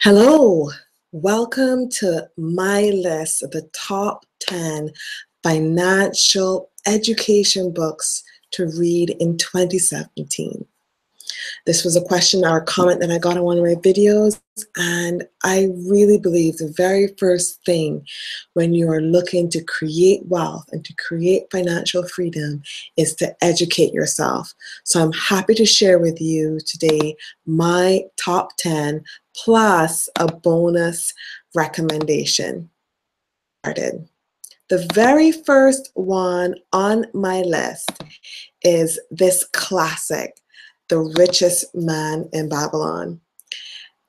Hello, welcome to my list of the top 10 financial education books to read in 2017. This was a question or a comment that I got on one of my videos, and I really believe the very first thing when you are looking to create wealth and to create financial freedom is to educate yourself. So I'm happy to share with you today my top 10 plus a bonus recommendation. The very first one on my list is this classic, The Richest Man in Babylon.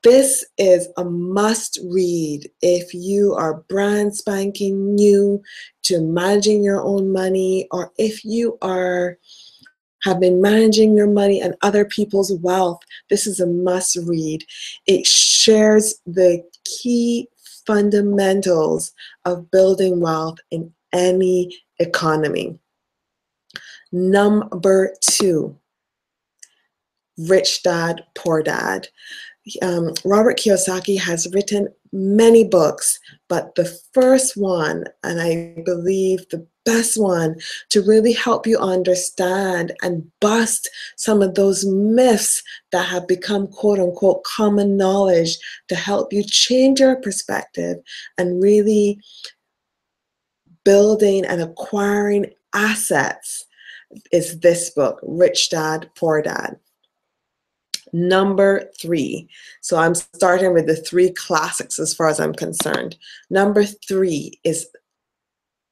This is a must read if you are brand spanking new to managing your own money, or if you have been managing your money and other people's wealth. This is a must read. It shares the key fundamentals of building wealth in any economy. Number 2, Rich Dad, Poor Dad. Robert Kiyosaki has written many books, but the first one, and I believe the best one to really help you understand and bust some of those myths that have become quote unquote common knowledge, to help you change your perspective and really building and acquiring assets, is this book, Rich Dad, Poor Dad. Number 3. So I'm starting with the 3 classics as far as I'm concerned. Number 3 is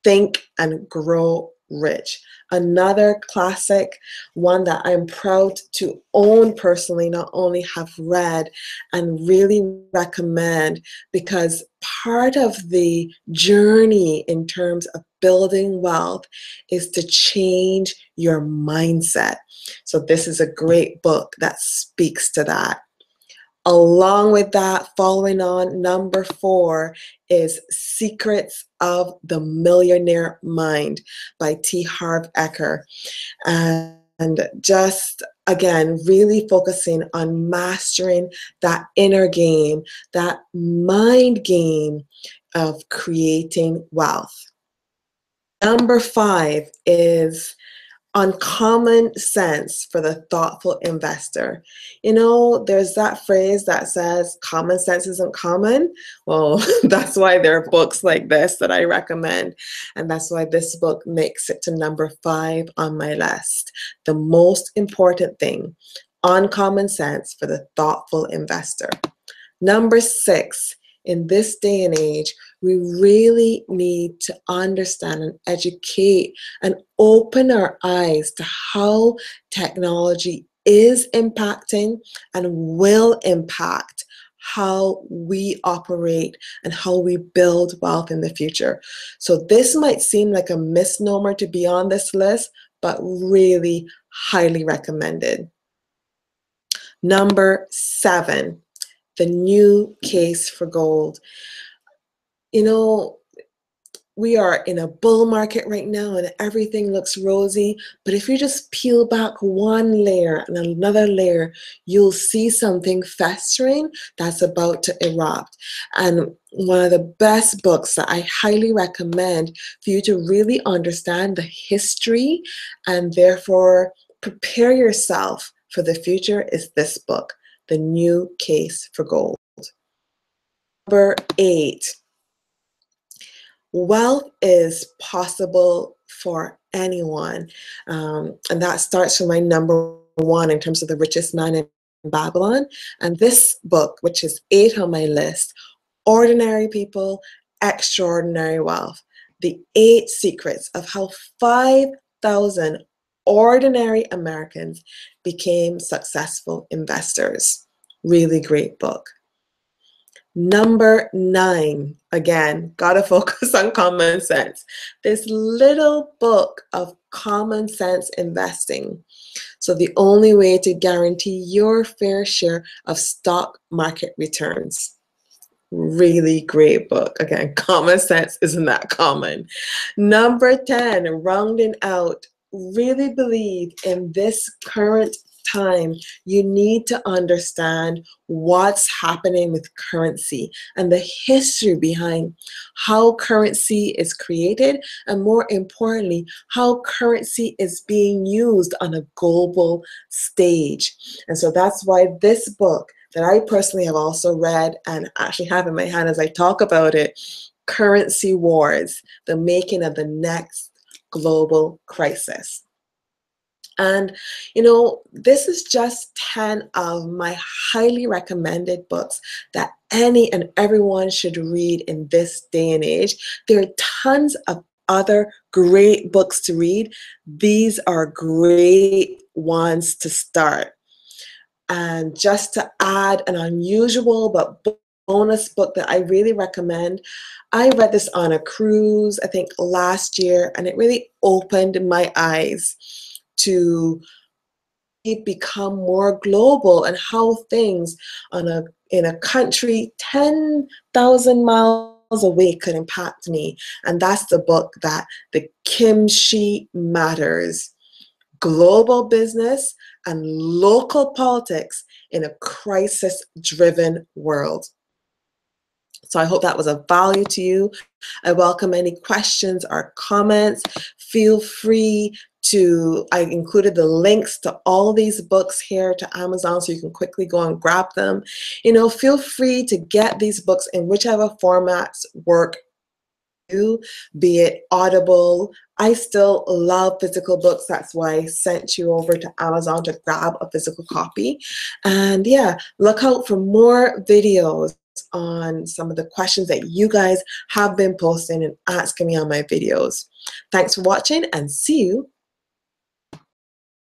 Think and Grow Rich. Another classic, one that I'm proud to own personally, not only have read and really recommend, because part of the journey in terms of building wealth is to change your mindset. So this is a great book that speaks to that. Along with that, following on, number 4 is Secrets of the Millionaire Mind by T. Harv Eker. And just, again, really focusing on mastering that inner game, that mind game of creating wealth. Number 5 is Uncommon Sense for the Thoughtful Investor. You know, there's that phrase that says common sense isn't common. Well, that's why there are books like this that I recommend. And that's why this book makes it to number 5 on my list. The most important thing, Uncommon Sense for the Thoughtful Investor. Number 6, in this day and age, we really need to understand and educate and open our eyes to how technology is impacting and will impact how we operate and how we build wealth in the future. So this might seem like a misnomer to be on this list, but really highly recommended. Number 7, The New Case for Gold. You know, we are in a bull market right now and everything looks rosy, but if you just peel back one layer and another layer, you'll see something festering that's about to erupt. And one of the best books that I highly recommend for you to really understand the history and therefore prepare yourself for the future is this book, The New Case for Gold. Number 8. Wealth is possible for anyone. And that starts from my number 1 in terms of The Richest Man in Babylon. And this book, which is 8 on my list, Ordinary People, Extraordinary Wealth. The 8 secrets of how 5,000 ordinary Americans became successful investors. Really great book. Number 9, again, gotta focus on common sense. This little book of common sense investing. So the only way to guarantee your fair share of stock market returns. Really great book. Again, common sense isn't that common. Number 10, rounding out, really believe in this current time, you need to understand what's happening with currency and the history behind how currency is created, and more importantly, how currency is being used on a global stage. And so that's why this book that I personally have also read and actually have in my hand as I talk about it, Currency Wars, the Making of the Next Global Crisis. And, this is just 10 of my highly recommended books that any and everyone should read in this day and age. There are tons of other great books to read. These are great ones to start. And just to add an unusual but bonus book that I really recommend, I read this on a cruise, I think last year, and it really opened my eyes to become more global and how things in a country 10,000 miles away could impact me. And that's the book, that The Kimchi Matters: Global Business and Local Politics in a Crisis-Driven World. So I hope that was of value to you. I welcome any questions or comments. Feel free to, I included the links to all these books here to Amazon so you can quickly go and grab them. Feel free to get these books in whichever formats work for you, be it Audible. I still love physical books. That's why I sent you over to Amazon to grab a physical copy. And yeah, look out for more videos on some of the questions that you guys have been posting and asking me on my videos. Thanks for watching, and see you